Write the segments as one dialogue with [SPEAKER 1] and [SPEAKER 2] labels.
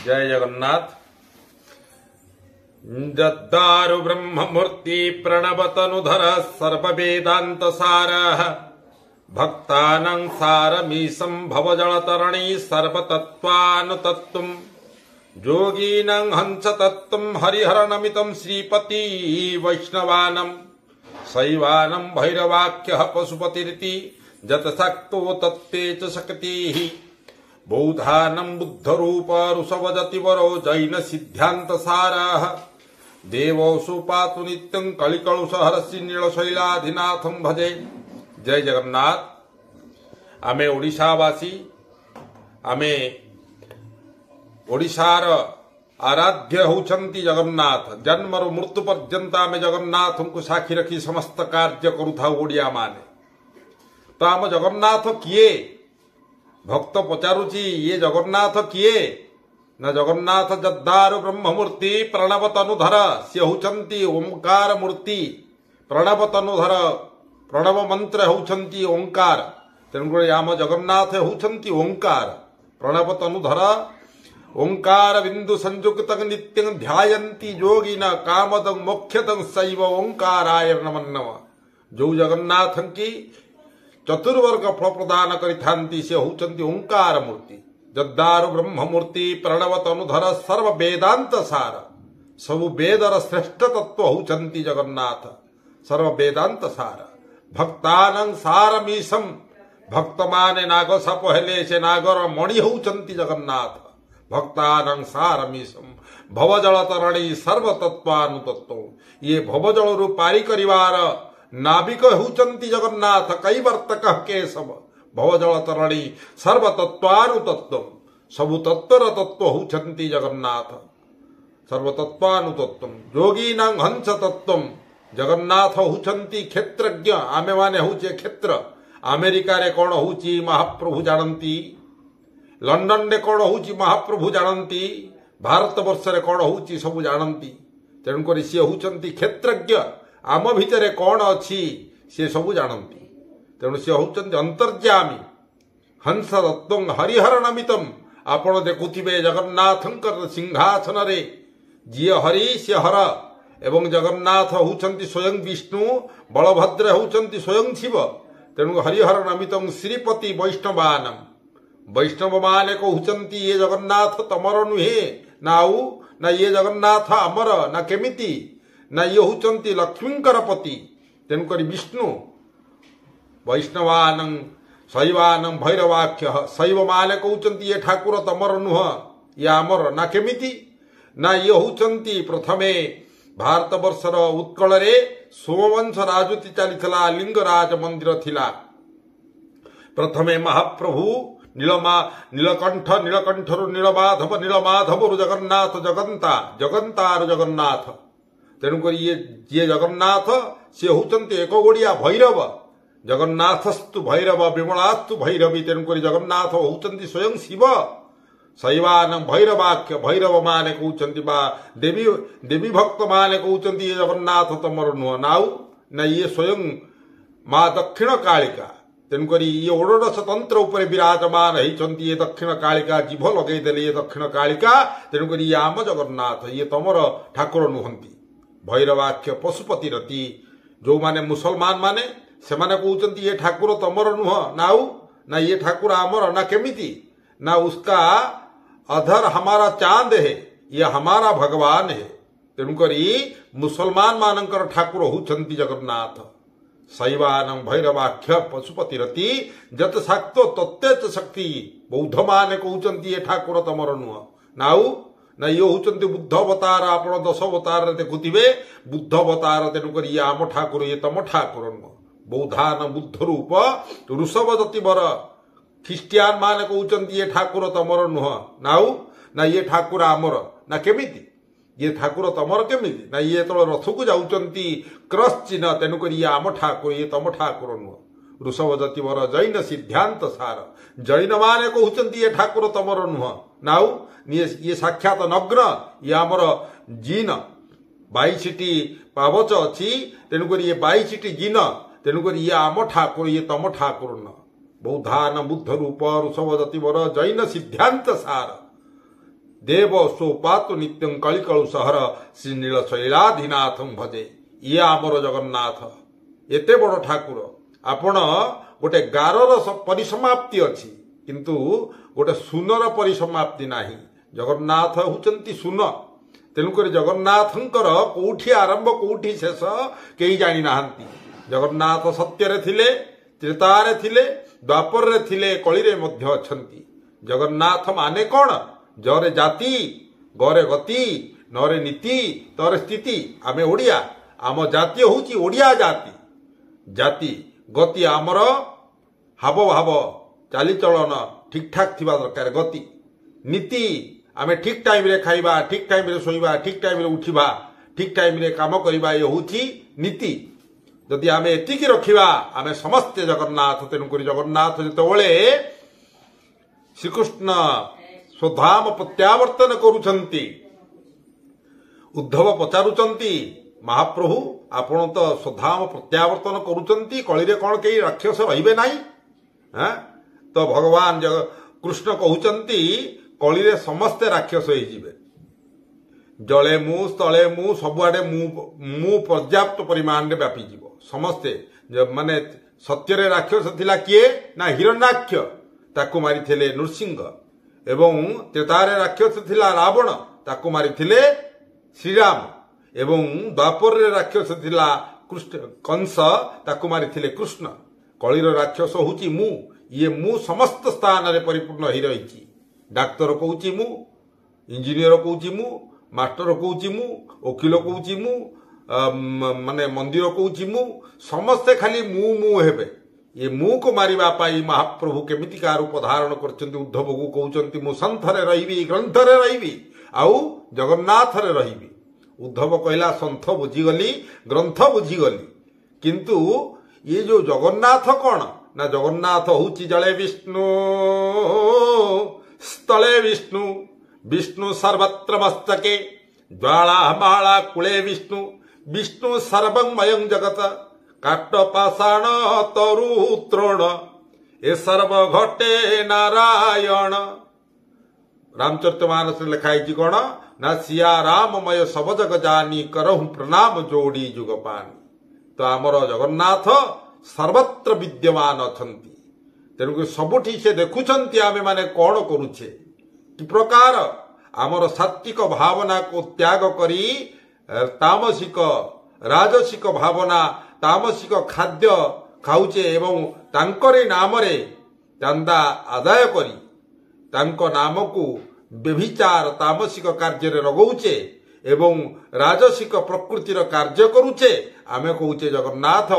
[SPEAKER 1] जय जगन्नाथ। जद्दारु ब्रह्ममूर्ति प्रणवतनुधर सर्ववेदांत सारः भक्तानां सारमीशं भवजलतरणी सर्वतत्त्वानुतत्त्वं योगीनां हंसतत्त्वं हरिहरनमितं श्रीपति वैष्णवानां शैवानां भैरवाख्यः पशुपतिरिति जतशक्तो तत्ते च शक्तिः बौद्धानां बुद्धरूप ऋषभजतिवरो जैन सिद्धांत सारः देवोऽसु पातु नित्यं कलिकलुषहरसि नीलशैलाधिनाथं भजे। जय जगन्नाथ। आमे ओडिशावासी, आमे ओडिशार आराध्य होउछंती जगन्नाथ। जन्मरु मृत्यु पर्यंत आमे जगन्नाथ को साक्षी रखी समस्त कार्य करुथा ओडिया माने। तो आम जगन्नाथ किए भक्त पचारुची ये जगन्नाथ किए न जगन्नाथ जद्दारु ब्रह्ममूर्ति प्रणव तनुधर सी होउछंती ओंकार मूर्ति। प्रणव तनुधर प्रणव मंत्र होउछंती ओंकार। तेणुकर आम जगन्नाथ होउछंती ओंकार। प्रणव तनुधर ओंकार बिंदु संयुक्त नित्यं ध्यायन्ति योगिन कामदं मोक्षदं सैव ओंकाराय नमः नमः। जो जगन्नाथ की चतुर्वर्ग फल प्रदान करिथांती से होउछंती ओंकार मूर्ति। जद्दारु ब्रह्ममूर्ति प्रणव तनुधर सर्व वेदांत सार सबु वेदर श्रेष्ठ तत्व होउछंती जगन्नाथ। सर्व वेदांत सार भक्तानां सारमीशं भक्त माने नाग साप हेले से नागर मणि होउछंती जगन्नाथ। भक्तानां सारमीशं भवजल तरणी सर्वतत्वानुतत्व ये भवजल रु पारी करिवार नाविक होउछंती जगन्नाथ। कैवर्तक केशव भवजल तरणी सर्वतत्वानुतत्व सबु तत्वर तत्व होउछंती जगन्नाथ। सर्वतत्वानुतत्व योगीनां हंस तत्व जगन्नाथ होउछंती क्षेत्रज्ञ। आमे माने होउछे क्षेत्र। अमेरिका रे कोन होउची महाप्रभु जानंती, लंडन रे कोन होउची महाप्रभु जानंती, भारत वर्ष रे कोन होउची सबु जानंती। तेणुकर सी होउछंती क्षेत्रज्ञ। आम भितरे कौन अच्छी सी सबू जानती। तेणु सी होउछंती अंतर्यामी हंस तत्व हरिहर नमितम। आपण देखुथिबे जगन्नाथंकर सिंहासन रे जी हरि सी हर एवं जगन्नाथ होउछंती स्वयं विष्णु, बलभद्र होउछंती स्वयं शिव। तेणु हरिहर नमितम श्रीपति वैष्णवानम। वैष्णव माने कहउछंती ये जगन्नाथ तमर नुहे नाउ ना ये जगन्नाथ अमर ना केमिति ना ये होउछंती लक्ष्मींकर पति। तेणुकर विष्णु वैष्णवानं शैवानं भैरवाख्य। शैव माने कहउछंती ये ठाकुर तमर नुह ये आमर ना केमिति ना ये होउछंती प्रथमे भारत वर्षर उत्कल रे सोमवंश राजूति चलीथिला लिंगराज मंदिर थिला। प्रथमे महाप्रभु नीलकंठ नीलकंठरु नीलमाधव नीलमाधवरु जगन्नाथ जगन्ता जगन्तारु जगन्नाथ। तेणुकर ये जगन्नाथ से होउछंती एक गोड़िया भैरव। जगन्नाथस्तु भैरव विमलास्तु भैरवी। तेणुकर जगन्नाथ होउछंती स्वयं शिव। शैवानं भैरवाख्य। भैरव माने कहउछंती बा देवी देवी भक्त माने कहउछंती ये जगन्नाथ तमर नुह नाउ ना ये स्वयं मां दक्षिण कालिका। तेणुकर ये ओडोदश तंत्र उपरे विराजमान होइछंती ये दक्षिण कालिका। जीभ लगेई देले ये दक्षिण कालिका। तेणुकर ये आम जगन्नाथ ये तमर ठाकुर नुहंती। भैरवाख्य पशुपति रति। जो माने मुसलमान माने से माने कहउछंती ये ठाकुर तमर नुह नाउ ना ये ठाकुर आमर ना केमिति ना उसका अधर हमारा चांद है ये हमारा भगवान है। तेणुकरी मुसलमान मानकर ठाकुर होउछंती जगन्नाथ। शैवानं भैरवाख्य पशुपति रति जत शाक्तो तत्ते च शक्ति। बौद्ध माने कहउछंती ये ठाकुर तमर नुह नाउ ना ये होउछंती बुद्ध अवतार। आपण 10 अवतार देखुथिबे बुद्ध अवतार। तेणुकर ये आम ठाकुर ये तम ठाकुर नुह। बौद्धान बुद्ध रूप ऋषभजतिवर। ख्रिस्टियान माने कहउछंती ये ठाकुर तमर नुह नाउ ना ये ठाकुर आमर ना केमिति ये ठाकुर तमर केमिति ना ये तो रथ को जाउछंती क्रस चिन्ह। तेणुकर ये आम ठाकुर ये तम ठाकुर नुह। ऋषभजतिवर जैन सिद्धांत सार। जैन माने कहउछंती ये ठाकुर तमर नुह नाउ ये साक्षात नग्न ये आमर जीन 22टी पावच अच्छी। तेणुकर ये 22टी जीन। तेणुकर ये आम ठाकुर ये तम ठाकुर न। बौद्धान बुद्ध रूप ऋषभजतिवर जैन सिद्धांत सार। देव सोपातु नित्यं कलिकलु सहर श्रीनील शैलाधिनाथं भजे। ये आमर जगन्नाथ एते बड़ ठाकुर। आपण गोटे गारर परिसमाप्ति अछि किंतु गोटे सुनर परिसमाप्ति नाही। जगन्नाथ होचंती सुन। तेणुक जगन्नाथंकर कोठी आरंभ कोठी शेष केही जानी नाहंती। जगन्नाथ सत्य रे थिले, त्रेता रे थिले, द्वापर रे थिले, कली रे मध्य अछंती। जगन्नाथ माने कोन? जरे जाति, गरे गति, नरे नीति, तरे स्थिति। आमे ओडिया, आम जातीय होची ओडिया जाति। जाति गति आमर हाव भाव चालीचलन ठीक ठाक थिबा दरकार। गति नीति आमे ठीक टाइम रे खाइबा, ठीक टाइम रे सोइबा, ठीक टाइम रे उठिबा, ठीक टाइम रे काम करिबा, ये होची नीति। जदि आमे एतिकी रखिबा आमे समस्त जगन्नाथ। तेणुक जगन्नाथ जेतेबेले श्रीकृष्ण स्वधाम प्रत्यावर्तन करुछंती, उद्धव पचारुचंती महाप्रभु आपण तो स्वधाम प्रत्यावर्तन करुचंती, कली रे कोन केही राक्षस रहिबे नाही। तो भगवान कृष्ण कहउचंती कली रे समस्ते राक्षस होई जिवे। जले मु स्थले मु सबुआडे मु पर्याप्त परिमाण रे व्यापी जीव समस्ते। माने सत्य रे राक्षस थिला किए ना हिरण्याक्ष, ताकू मारिथिले नृसिंह। एवं त्रेतारे राक्षस थिला रावण, ताकू मारिथिले श्रीराम। एवं द्वापर रे राक्षस थिला कृष्ण कंस, ताकू मारिथिले कृष्ण। कलीर राक्षस होची मु। ये मु समस्त स्थान रे परिपूर्ण होई रहिची। डाक्तर कहूची मु, इंजीनियर कहूची मु, मास्टर कहूची मु, वकील कहूची मु, माने मंदिर कहूची मु। समस्ते खाली मु मु हेबे। ये मु को मारिबा पाई महाप्रभु केमिति का रूप धारण करचंती। उद्धव को कहउचंती मु संथरे रहिबी, ग्रंथरे रहिबी, आउ जगन्नाथ रे रहिबी। उद्धव कहला संथ बुझीगली, ग्रंथ बुझीगली, किंतु ये जो जगन्नाथ कौन ना जगन्नाथ होची जले विष्णु स्थले विष्णु, विष्णु सर्वत्र मस्तके ज्वाला माला कुले विष्णु, विष्णु सर्वमयं जगत काट पाषाण तरु तृण ए सर्व घटे नारायण। रामचरितमानस लिखाई कौन ना सिया राममय सब जग जानी करहु प्रणाम जोड़ी जुगपानी। तो आमर जगन्नाथ सर्वत्र विद्यमान अछंती। तेणुक सबुठी से देखुछंती आमे माने कौन करुछे, कि प्रकार आमर सात्विक भावना को त्याग करी तामसिक राजसिक भावना, तामसिक खाद्य खाउचे एवं तांकरे नामरे चांदा आदाय करी तांको नाम को व्यभिचार तामसिक कार्य रे लगौचे एवं राजसिक प्रकृतिर कार्य करुचे। आमे कहूचे जगन्नाथ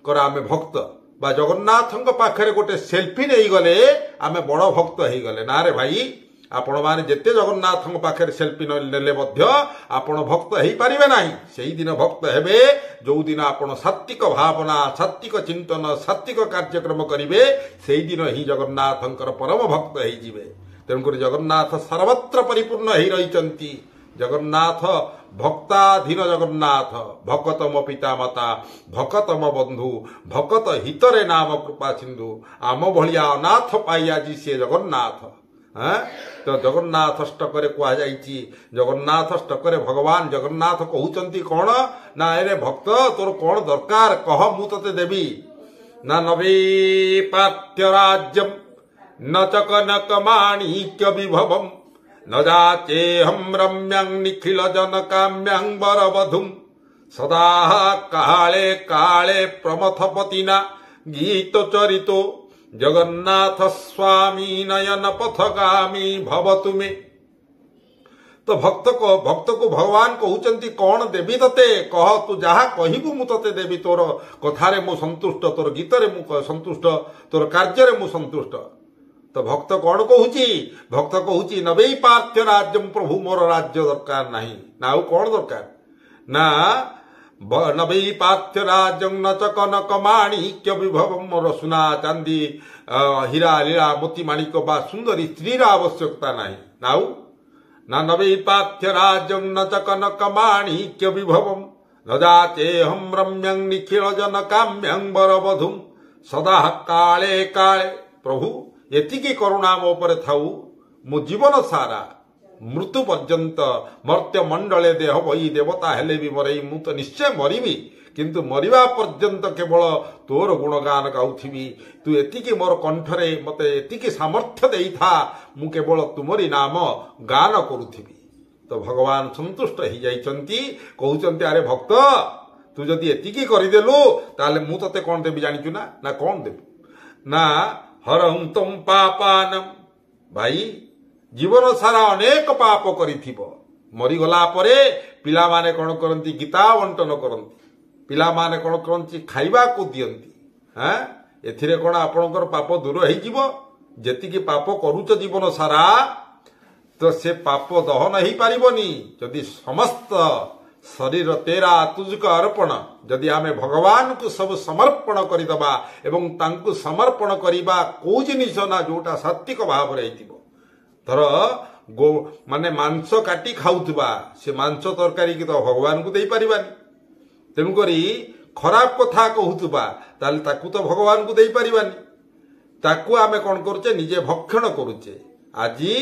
[SPEAKER 1] कर आमे भक्त बा जगन्नाथंक पाखरे गोटे सेल्फी नहीं गले आमे बड़ भक्त हो गले ना रे भाई। आपण माने जेते जगन्नाथंक पाखरे सेल्फी नेले मध्य आपण भक्त हो पारिबे नाही। सेही दिन भक्त हेबे जो दिन आपण सात्विक भावना, सात्विक चिंतन, सात्विक कार्यक्रम करिवे, सेही दिन ही जगन्नाथंकर परम भक्त हो जिवे। तेणुक जगन्नाथ सर्वत्र परिपूर्ण हो रहिचंती। जगन्नाथ भक्ताधीन जगन्नाथ, भकतम पिता माता, भकतम बंधु, भकत हितरे नाम कृपा सिंधु। आम भलिया अनाथ पाई आजी से जगन्नाथ। तो जगन्नाथ अष्टकरे कह जाइछि। जगन्नाथ अष्टकरे भगवान जगन्नाथ कहउचंती कौन ना एरे भक्त तोर कौन दरकार कह मु तते देबी। ना नवे पाथ्य राज्यम न च कनक माणिक्य विभवम न जाचेहम रम्यं निखिल जन काम्यं वरवधुम सदा काले काले प्रमथपतिना गीत चरितो जगन्नाथ स्वामी नयन पथगामी भवतु मे। तो भक्त को भगवान कहउचंती कौन देवी तते कह, तू जहा कहिबु मु तते देवी। तोर कथारे मु संतुष्ट, तोर गीतरे मु संतुष्ट, तोर कार्यरे मु संतुष्ट। तो भक्त कौन कहूची? भक्त कहूची नबै पार्थ्य राज्यम प्रभु मोर राज्य दरकार नहीं। ना आउ कौन दरकार ना नबै पार्थ्य राज्यम न च कनक माणिक्य विभवम। मोर सुना चांदी हीरा लीला मोती माणिक बा सुंदरी स्त्रीर आवश्यकता नहीं। नाउ ना नबै पार्थ्य राज्यम न च कनक माणिक्य विभवम न जाचेहम रम्यं निखिल जन काम्यं वरवधुम सदा काले काले। प्रभु एतिकी करुणा मो पर थाउ, मो जीवन सारा ମୃତ୍ୟୁ ପର୍ଯ୍ୟନ୍ତ ମର୍ତ୍ତ୍ୟ ମଣ୍ଡଳେ ଦେହ ବହି ଦେବତା ହେଲେ ବି ମରେଇ ମୁଁ ତ ନିଶ୍ଚୟ ମରିବି କିନ୍ତୁ ମରିବା ପର୍ଯ୍ୟନ୍ତ କେବଳ ତୋର ଗୁଣଗାନ ଗାଉଥିବି ତୁ ଏତିକି ମୋର କଣ୍ଠରେ ମୋତେ ଏତିକି ସାମର୍ଥ୍ୟ ଦେଇଥା ମୁଁ କେବଳ ତୁମରି ନାମ ଗାନ କରୁଥିବି ତ ଭଗବାନ ସନ୍ତୁଷ୍ଟ ହେଇଯାଇଛନ୍ତି କହୁଛନ୍ତି ଆରେ ଭକ୍ତ ତୁ ଯଦି ଏତିକି କରିଦେଲୁ ତାହେଲେ ମୁଁ ତତେ କଣ ଦେବି ଜାଣିଛୁ ନା କଣ ଦେବି ନା ହରଂ ତମ ପାପାନମ୍ ଭାଇ ଜୀବନ ସାରା ଅନେକ ପାପ କରିଥିବ ମରିଗଲା ପରେ ପିଲାମାନେ କଣ କରନ୍ତି ଗୀତା ବଣ୍ଟନ କରନ୍ତି ପିଲାମାନେ କଣ କରନ୍ତି ଖାଇବାକୁ ଦିଅନ୍ତି ଏଥିରେ କଣ ଆପଣଙ୍କର ପାପ ଦୂର ହେଇଯିବ ଯେତିକି ପାପ କରୁଛ ଜୀବନ ସାରା ତ ସେ ପାପ ଦହନ ହେଇପାରିବନି ଯଦି ସମସ୍ତ ଶରୀର ତେରା ତୁଜକ ଅର୍ପଣ ଯଦି ଆମେ ଭଗବାନଙ୍କୁ ସବୁ ସମର୍ପଣ କରିଦେବା ଏବଂ ତାଙ୍କୁ ସମର୍ପଣ କରିବା କୋଉ ଜିନିଷ ନା ଯୋଉଟା ସାତ୍ବିକ ଭାବରେ ହେଇଥିବ ଧର ମାନେ ମାଂସ କାଟି ଖାଉଥିବା ସେ ମାଂସ ତରକାରୀ କି ତ ଭଗବାନଙ୍କୁ ଦେଇପାରିବାନି ତେଣୁକରି ଖରାପ କଥା କହୁଥିବା ତାହେଲେ ତାକୁ ତ ଭଗବାନଙ୍କୁ ଦେଇପାରିବାନି ତାକୁ ଆମେ କଣ କରୁଛେ ନିଜେ ଭକ୍ଷଣ କରୁଛେ ଆଜି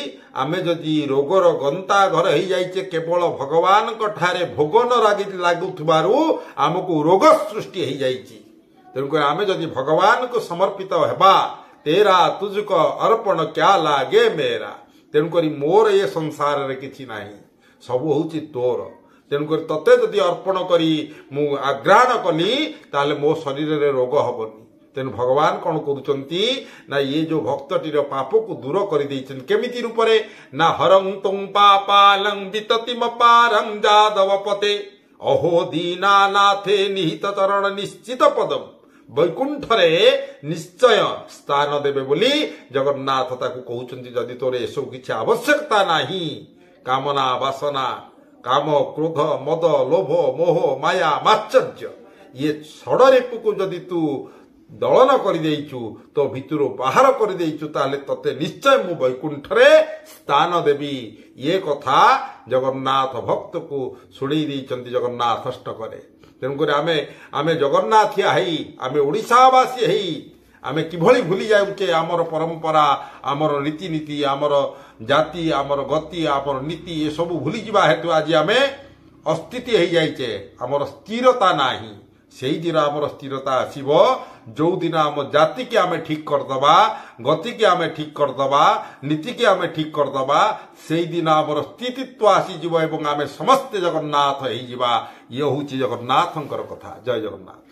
[SPEAKER 1] ଆମେ ଯଦି ରୋଗର ଗନ୍ତା ଘର ହେଇଯାଇଛେ କେବଳ ଭଗବାନଙ୍କ ଠାରେ ଭୋଗ ନ ଲାଗୁଥିବାରୁ ଆମକୁ ରୋଗ ସୃଷ୍ଟି ହେଇଯାଇଛି ତେଣୁକରି ଆମେ ଯଦି ଭଗବାନଙ୍କୁ ସମର୍ପିତ ହେବା ତେରା ତୁଜକ ଅର୍ପଣ କ୍ୟା ଲାଗେ ମେରା ତେଣୁକରି ମୋର ଏ ସଂସାରରେ କିଛି ନାହିଁ ସବୁ ହଉଛି ତୋର ତେଣୁକରି ତତେ ଯଦି ଅର୍ପଣ କରି ମୁଁ ଆଗ୍ରାହ୍ୟ କଲି ତାହେଲେ ମୋ ଶରୀରରେ ରୋଗ ହବନି ତେଣୁ ଭଗବାନ କଣ କରୁଛନ୍ତି ନା ଇଏ ଯୋଉ ଭକ୍ତଟିର ପାପକୁ ଦୂର କରିଦେଇଛନ୍ତି କେମିତି ରୂପରେ ନା ହରଂ ତୁଂ ପାପାଲଂ ବିତତିମ ପାରଂ ଯାଦବ ପତେ ଅହୋ ଦୀନାନାଥେ ନିହିତ ଚରଣ ନିଶ୍ଚିତ ପଦମ୍ ବୈକୁଣ୍ଠରେ ନିଶ୍ଚୟ ସ୍ଥାନ ଦେବେ ବୋଲି ଜଗନ୍ନାଥ ତାକୁ କହୁଛନ୍ତି ଯଦି ତୋର ଏସବୁ କିଛି ଆବଶ୍ୟକତା ନାହିଁ କାମନା ବାସନା କାମ କ୍ରୋଧ ମଦ ଲୋଭ ମୋହ ମାୟା ମାତ୍ସର୍ଯ୍ୟ ଇଏ ଷଡ଼ରିପୁକୁ ଯଦି ତୁ ଦଳନ କରିଦେଇଛୁ ତୋ ଭିତରୁ ବାହାର କରିଦେଇଛୁ ତାହେଲେ ତତେ ନିଶ୍ଚୟ ମୁଁ ବୈକୁଣ୍ଠରେ ସ୍ଥାନ ଦେବି ଇଏ କଥା ଜଗନ୍ନାଥ ଭକ୍ତକୁ ଶୁଣେଇ ଦେଇଛନ୍ତି ଜଗନ୍ନାଥ ଅଷ୍ଟକରେ ତେଣୁକରି ଆମେ ଜଗନ୍ନାଥିଆ ହେଇ ଆମେ ଓଡ଼ିଶାବାସୀ ହେଇ ଆମେ କିଭଳି ଭୁଲି ଯାଉଛେ ଆମର ପରମ୍ପରା ଆମର ରୀତିନୀତି ଆମର ଜାତି ଆମର ଗତି ଆମର ନୀତି ଏସବୁ ଭୁଲିଯିବା ହେତୁ ଆଜି ଆମେ ଅସ୍ଥିତି ହେଇଯାଇଛେ ଆମର ସ୍ଥିରତା ନାହିଁ ସେଇଦିନ ଆମର ସ୍ଥିରତା ଆସିବ ଯୋଉଦିନ ଆମ ଜାତିକି ଆମେ ଠିକ କରିଦେବା ଗତିକି ଆମେ ଠିକ କରିଦେବା ନୀତିକି ଆମେ ଠିକ କରିଦେବା ସେଇଦିନ ଆମର ସ୍ଥିତିତ୍ୱ ଆସିଯିବ ଏବଂ ଆମେ ସମସ୍ତେ ଜଗନ୍ନାଥ ହେଇଯିବା ଇଏ ହେଉଛି ଜଗନ୍ନାଥଙ୍କର କଥା ଜୟ ଜଗନ୍ନାଥ।